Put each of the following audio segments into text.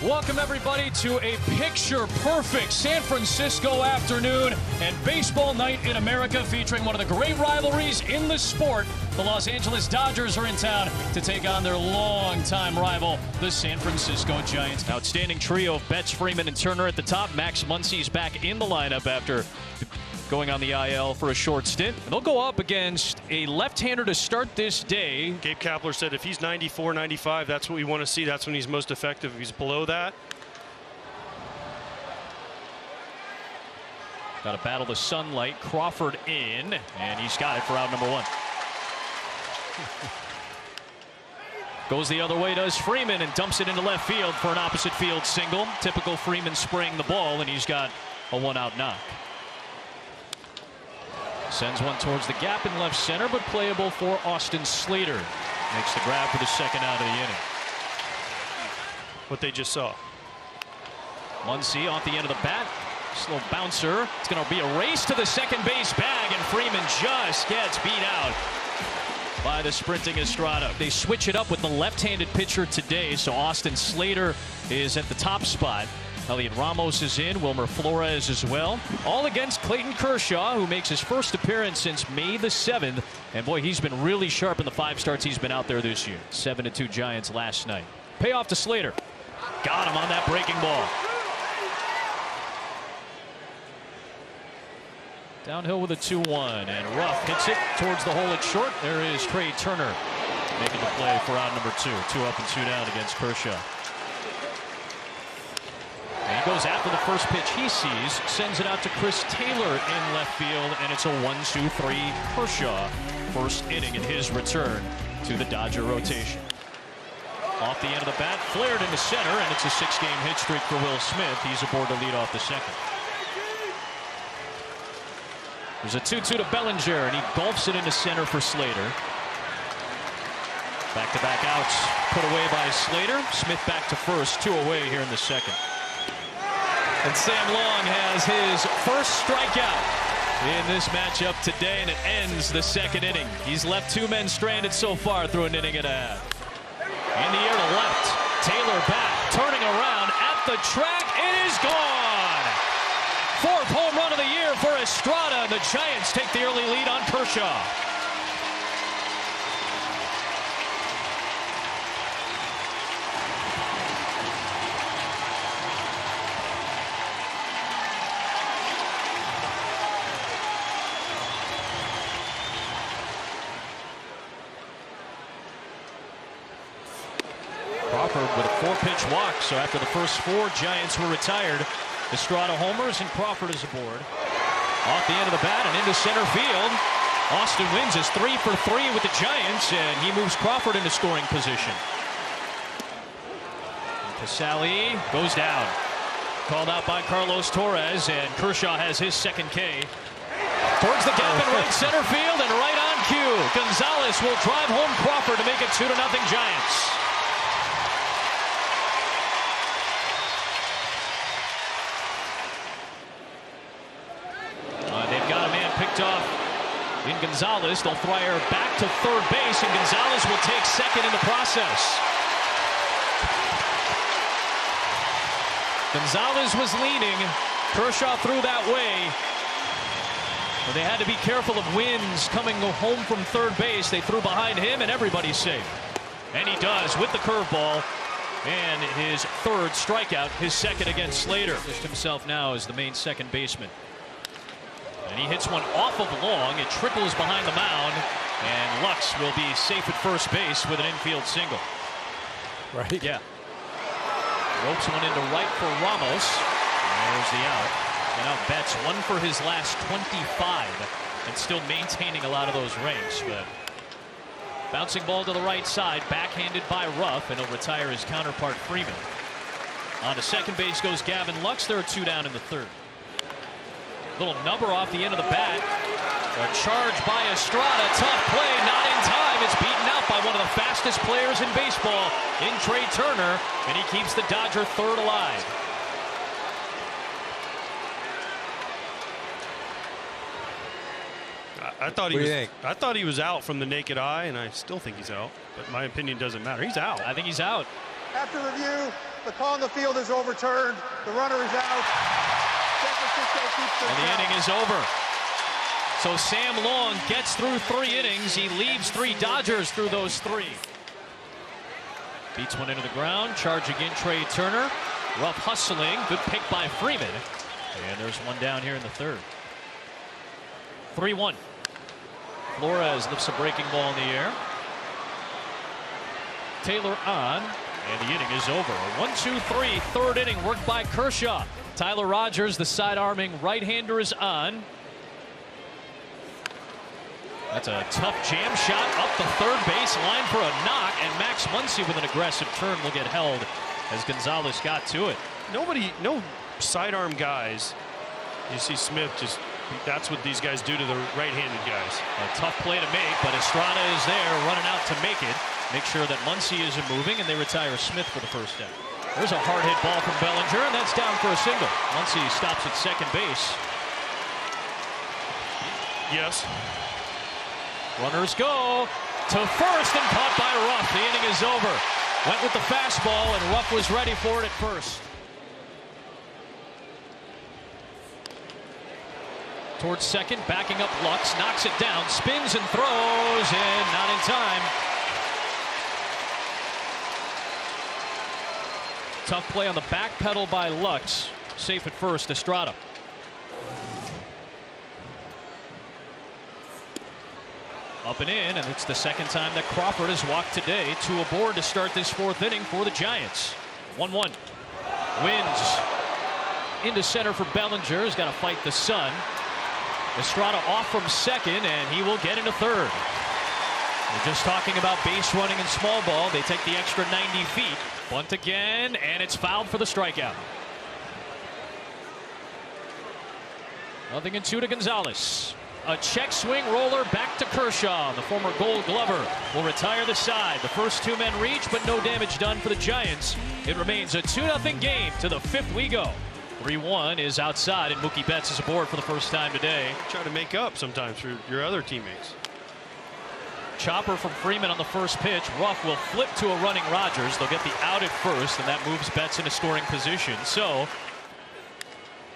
Welcome everybody to a picture-perfect San Francisco afternoon and baseball night in America featuring one of the great rivalries in the sport. The Los Angeles Dodgers are in town to take on their longtime rival, the San Francisco Giants. Outstanding trio of Betts, Freeman, and Turner at the top. Max Muncy's back in the lineup after going on the IL for a short stint. And they'll go up against a left-hander to start this day. Gabe Kapler said if he's 94, 95, that's what we want to see. That's when he's most effective. If he's below that. Got to battle the sunlight. Crawford in, and he's got it for out number one. Goes the other way, does Freeman, and dumps it into left field for an opposite field single. Typical Freeman spraying the ball, and he's got a one-out knock. Sends one towards the gap in left center, but playable for Austin Slater. Makes the grab for the second out of the inning. What they just saw. Muncy off the end of the bat. Slow bouncer. It's going to be a race to the second base bag, and Freeman just gets beat out by the sprinting Estrada. They switch it up with the left-handed pitcher today, so Austin Slater is at the top spot. Elliot Ramos is in, Wilmer Flores as well. All against Clayton Kershaw, who makes his first appearance since May the 7th. And boy, he's been really sharp in the 5 starts he's been out there this year. 7-2 Giants last night. Payoff to Slater. Got him on that breaking ball. Downhill with a 2-1, and Ruff hits it towards the hole at short. There is Trey Turner making the play for out number 2. 2 up and 2 down against Kershaw. And he goes after the first pitch he sees, sends it out to Chris Taylor in left field, and it's a 1-2-3 Kershaw. First inning in his return to the Dodger rotation. Off the end of the bat, flared into center, and it's a 6-game hit streak for Will Smith. He's aboard to lead off the second. There's a 2-2 to Bellinger, and he golfs it into center for Slater. Back-to-back outs put away by Slater. Smith back to first, 2 away here in the second. And Sam Long has his first strikeout in this matchup today, and it ends the second inning. He's left 2 men stranded so far through an inning and a half. In the air to left. Taylor back, turning around at the track. It is gone. 4th home run of the year for Estrada. The Giants take the early lead on Kershaw. Crawford with a 4-pitch walk, so after the first 4 Giants were retired, Estrada homers and Crawford is aboard. Off the end of the bat and into center field. Austin Wynns is 3 for 3 with the Giants, and he moves Crawford into scoring position. Casale goes down. Called out by Carlos Torres, and Kershaw has his second K. Towards the gap in right center field, and right on cue, Gonzalez will drive home Crawford to make it 2-0 Giants. They've got a man picked off in Gonzalez. They'll fire back to third base, and Gonzalez will take second in the process. Gonzalez was leaning. Kershaw threw that way. But they had to be careful of Wynns coming home from third base. They threw behind him, and everybody's safe. And he does with the curveball. And his 3rd strikeout, his 2nd against Slater. Just himself now as the main second baseman. And he hits one off of Long. It trickles behind the mound, and Lux will be safe at first base with an infield single. Right? Yeah. Ropes one into right for Ramos. There's the out. And now Betts 1 for his last 25, and still maintaining a lot of those ranks. But bouncing ball to the right side, backhanded by Ruff, and he'll retire his counterpart Freeman. On to second base goes Gavin Lux. There are 2 down in the 3rd. Little number off the end of the bat. A charge by Estrada. Tough play, not in time. It's beaten out by one of the fastest players in baseball in Trey Turner, and he keeps the Dodger 3rd alive. I thought he was out from the naked eye, and I still think he's out. But my opinion doesn't matter. He's out. I think he's out. After review, the call on the field is overturned. The runner is out. San Francisco keeps their And the count. inning is over. So Sam Long gets through 3 innings. He leaves 3 Dodgers through those 3. Beats one into the ground. Charge again, Trey Turner. Rough hustling. Good pick by Freeman. And there's one down here in the 3rd. 3-1. Flores lifts a breaking ball in the air. Taylor on. And the inning is over. A 1-2-3 3rd inning worked by Kershaw. Tyler Rogers, the side-arming right-hander, is on. That's a tough jam shot up the 3rd base line for a knock, and Max Muncy with an aggressive turn will get held as Gonzalez got to it. No sidearm guys. You see Smith just, that's what these guys do to the right-handed guys. A tough play to make, but Estrada is there running out to make it. Make sure that Muncy isn't moving, and they retire Smith for the first down. There's a hard hit ball from Bellinger, and that's down for a single. Muncy stops at second base. Yes. Runners go to first and caught by Ruff. The inning is over. Went with the fastball, and Ruff was ready for it at first. Towards second, backing up Lux, knocks it down, spins and throws, and not in time. Tough play on the back pedal by Lux. Safe at first, Estrada. Up and in, and it's the second time that Crawford has walked today. 2 aboard to start this 4th inning for the Giants. 1-1. Wins into center for Bellinger. He's got to fight the sun. Estrada off from second, and he will get into 3rd. We're just talking about base running and small ball. They take the extra 90 feet. Bunt again, and it's fouled for the strikeout. 0-2 to Gonzalez. A check swing roller back to Kershaw. The former Gold Glover will retire the side. The first 2 men reach, but no damage done for the Giants. It remains a 2-0 game. To the 5th we go. 3-1 is outside, and Mookie Betts is aboard for the first time today. Try to make up sometimes for your other teammates. Chopper from Freeman on the first pitch. Ruff will flip to a running Rogers. They'll get the out at first, and that moves Betts into scoring position. So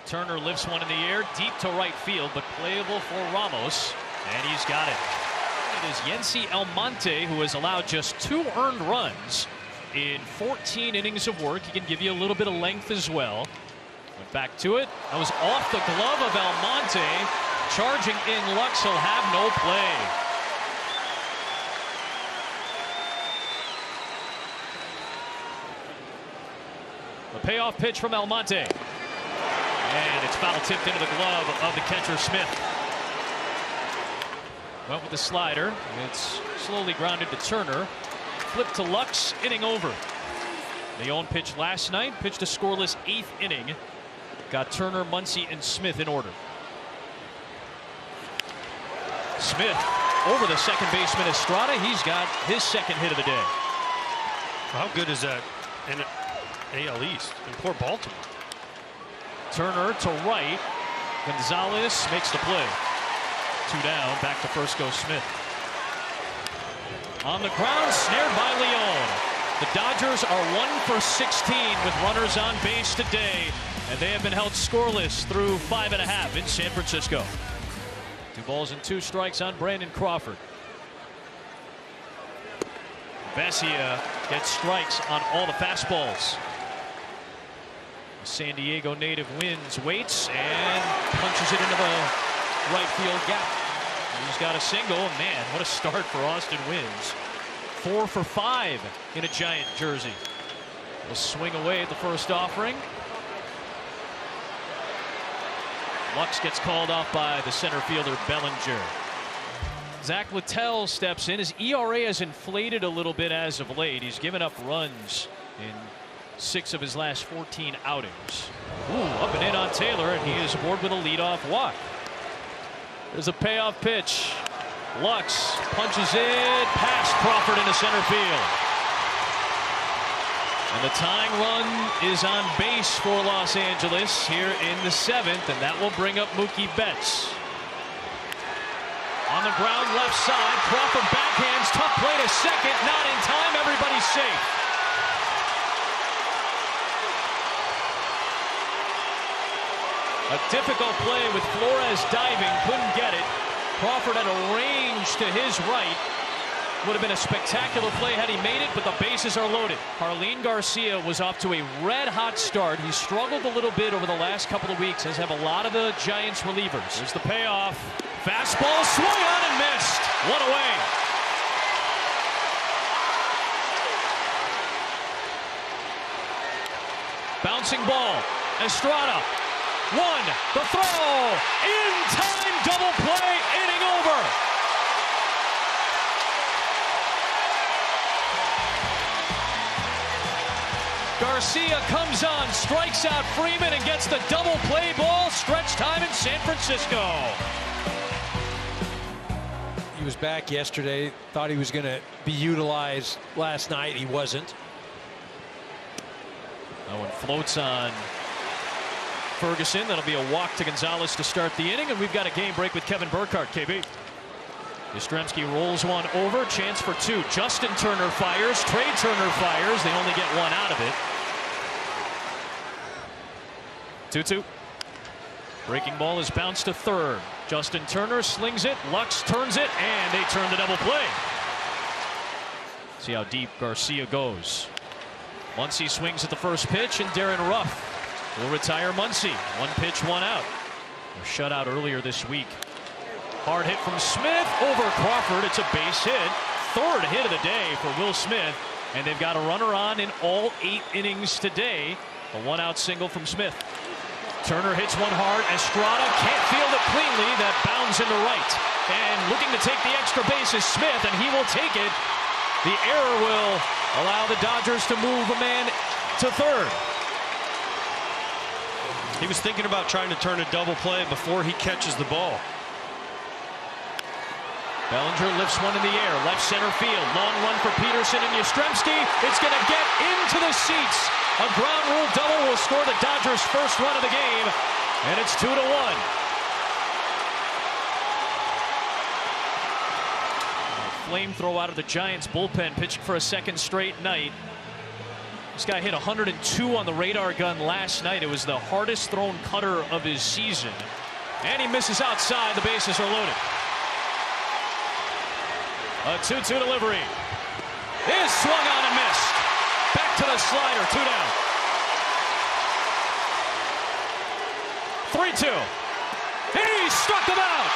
Turner lifts one in the air deep to right field, but playable for Ramos, and he's got it. It is Yency Almonte, who has allowed just 2 earned runs in 14 innings of work. He can give you a little bit of length as well. Went back to it. That was off the glove of Almonte. Charging in Lux, he'll have no play. The payoff pitch from Almonte. And it's foul tipped into the glove of the catcher, Smith. Went with the slider. It's slowly grounded to Turner. Flip to Lux, inning over. Leon pitched last night, pitched a scoreless 8th inning. Got Turner, Muncy, and Smith in order. Smith over the second baseman Estrada. He's got his 2nd hit of the day. How good is that? And AL East in poor Baltimore. Turner to right. Gonzalez makes the play. 2 down. Back to first goes Smith. On the ground, snared by Leon. The Dodgers are 1 for 16 with runners on base today, and they have been held scoreless through 5.5 in San Francisco. 2 balls and 2 strikes on Brandon Crawford. Vesia gets strikes on all the fastballs. The San Diego native wins, waits, and punches it into the right field gap. He's got a single. Man, what a start for Austin Wynns. 4 for 5 in a Giant jersey. Will swing away at the first offering. Lux gets called off by the center fielder Bellinger. Zach Littell steps in. His ERA has inflated a little bit as of late. He's given up runs in 6 of his last 14 outings. Ooh, up and in on Taylor, and he is aboard with a leadoff walk. There's a payoff pitch. Lux punches it past Crawford into center field. And the tying run is on base for Los Angeles here in the 7th, and that will bring up Mookie Betts. On the ground, left side, Crawford backhands, tough play to second, not in time, everybody's safe. A difficult play with Flores diving, couldn't get it. Crawford had a range to his right. Would have been a spectacular play had he made it, but the bases are loaded. Jarlin Garcia was off to a red-hot start. He struggled a little bit over the last couple of weeks, as have a lot of the Giants relievers. Here's the payoff. Fastball swung on and missed. One away. Bouncing ball. Estrada. One. The throw. In time. Double play. Inning over. Garcia comes on, strikes out Freeman, and gets the double play ball. Stretch time in San Francisco. He was back yesterday. Thought he was going to be utilized last night. He wasn't. That one floats on Ferguson. That'll be a walk to Gonzalez to start the inning, and we've got a game break with Kevin Burkhardt. KB. Yastrzemski rolls one over. Chance for two. Justin Turner fires. Trey Turner fires. They only get one out of it. 2-2. Breaking ball is bounced to third. Justin Turner slings it. Lux turns it, and they turn the double play. See how deep Garcia goes. Muncy swings at the first pitch, and Darren Ruff will retire Muncy. One pitch, one out. A shutout earlier this week. Hard hit from Smith over Crawford. It's a base hit. Third hit of the day for Will Smith. And they've got a runner on in all 8 innings today. A one-out single from Smith. Turner hits one hard. Estrada can't field it cleanly. That bounds into right. And looking to take the extra base is Smith, and he will take it. The error will allow the Dodgers to move a man to third. He was thinking about trying to turn a double play before he catches the ball. Bellinger lifts one in the air, left center field. Long run for Peterson and Yastrzemski. It's going to get into the seats. A ground rule double will score the Dodgers' first run of the game, and it's 2-1. Flamethrower out of the Giants bullpen, pitching for a second straight night. This guy hit 102 on the radar gun last night. It was the hardest thrown cutter of his season. And he misses outside. The bases are loaded. A 2-2 delivery is swung on and missed. Back to the slider, 2 down. 3-2. He struck them out.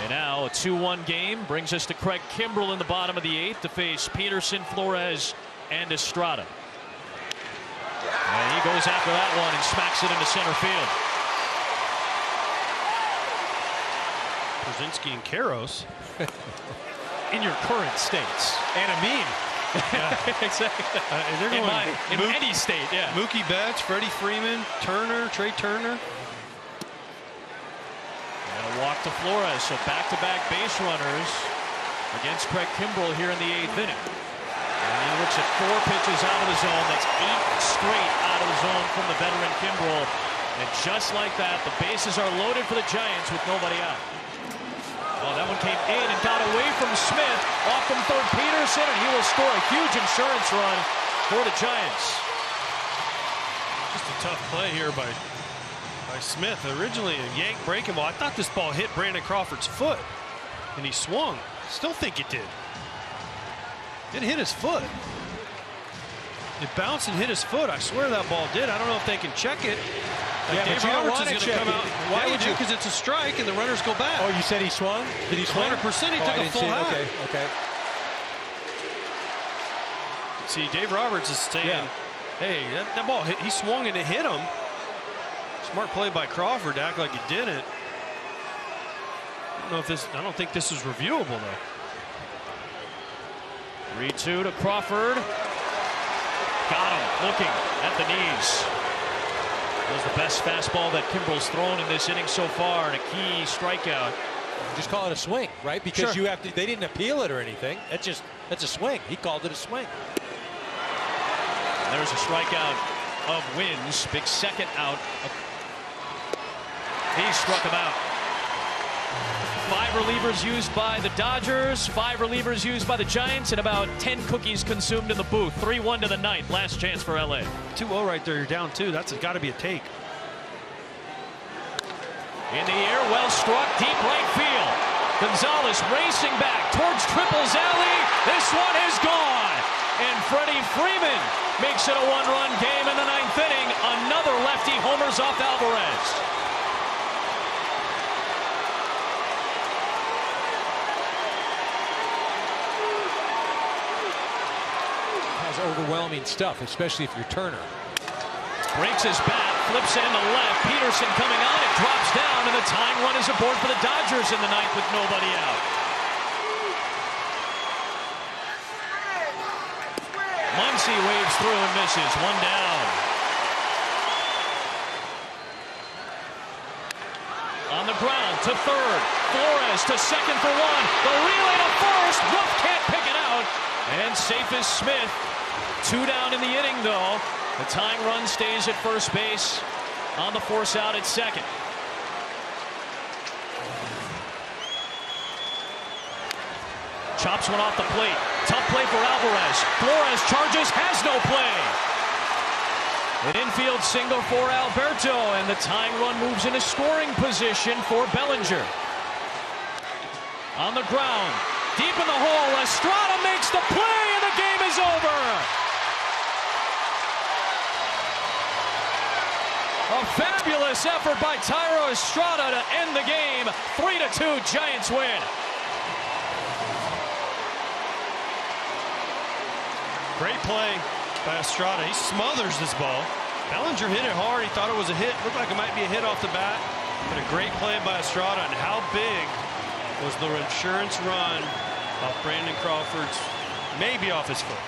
And now a 2-1 game brings us to Craig Kimbrell in the bottom of the 8th to face Peterson, Flores, and Estrada. And he goes after that one and smacks it into center field. Brzezinski and Karros in your current states. and Amin. Yeah. Exactly. They're going in any state, yeah. Mookie Betts, Freddie Freeman, Turner, Trey Turner. And a walk to Flores, so back-to-back base runners against Craig Kimbrell here in the 8th inning. And he looks at 4 pitches out of the zone. That's 8 straight out of the zone from the veteran Kimbrell. And just like that, the bases are loaded for the Giants with nobody out. Oh, that one came in and got away from Smith. Off from third Peterson, and he will score a huge insurance run for the Giants. Just a tough play here by Smith. Originally a yank breaking ball. I thought this ball hit Brandon Crawford's foot, and he swung. Still think it did. It hit his foot. It bounced and hit his foot. I swear that ball did. I don't know if they can check it. Yeah, Dave but you don't Roberts want is to going to check come it. out. Why Yeah, would you do? you? Because it's a strike and the runners go back. Oh, you said he swung? Did he swing? 100%. He Oh, took I a didn't full see it. hat. Okay, okay. See, Dave Roberts is saying, hey, that ball hit. He swung and it hit him. Smart play by Crawford to act like he didn't. I don't think this is reviewable though. 3-2 to Crawford. Got him looking at the knees. That was the best fastball that Kimbrell's thrown in this inning so far, and a key strikeout. Just call it a swing, right? Because Sure. you have to. They didn't appeal it or anything. That's a swing. He called it a swing. And there's a strikeout of Wins. Big second out. He struck him out. 5 relievers used by the Dodgers, 5 relievers used by the Giants, and about 10 cookies consumed in the booth. 3-1 to the ninth. Last chance for LA. 2-0 right there. You're down 2. That's got to be a take. In the air, well struck, deep right field. Gonzalez racing back towards Triples Alley. This one is gone. And Freddie Freeman makes it a 1-run game in the 9th inning. Another lefty homers off Alvarez. Has overwhelming stuff, especially if you're Turner. Breaks his bat, flips it into left. Peterson coming on, it drops down, and the tying run is aboard for the Dodgers in the 9th with nobody out. Muncy waves through and misses. 1 down. On the ground to third. Flores to second for 1. The relay to first. Wolf can't pick it out. And safe is Smith. 2 down in the inning, though. The tying run stays at first base on the force out at second. Chops one off the plate. Tough play for Alvarez. Flores charges, has no play. An infield single for Alberto, and the tying run moves into scoring position for Bellinger. On the ground, deep in the hole, Estrada makes the play, and the game is over. A fabulous effort by Thairo Estrada to end the game. 3-2, Giants win. Great play by Estrada. He smothers this ball. Bellinger hit it hard. He thought it was a hit. Looked like it might be a hit off the bat. But a great play by Estrada. And how big was the insurance run off Brandon Crawford's, maybe off his foot?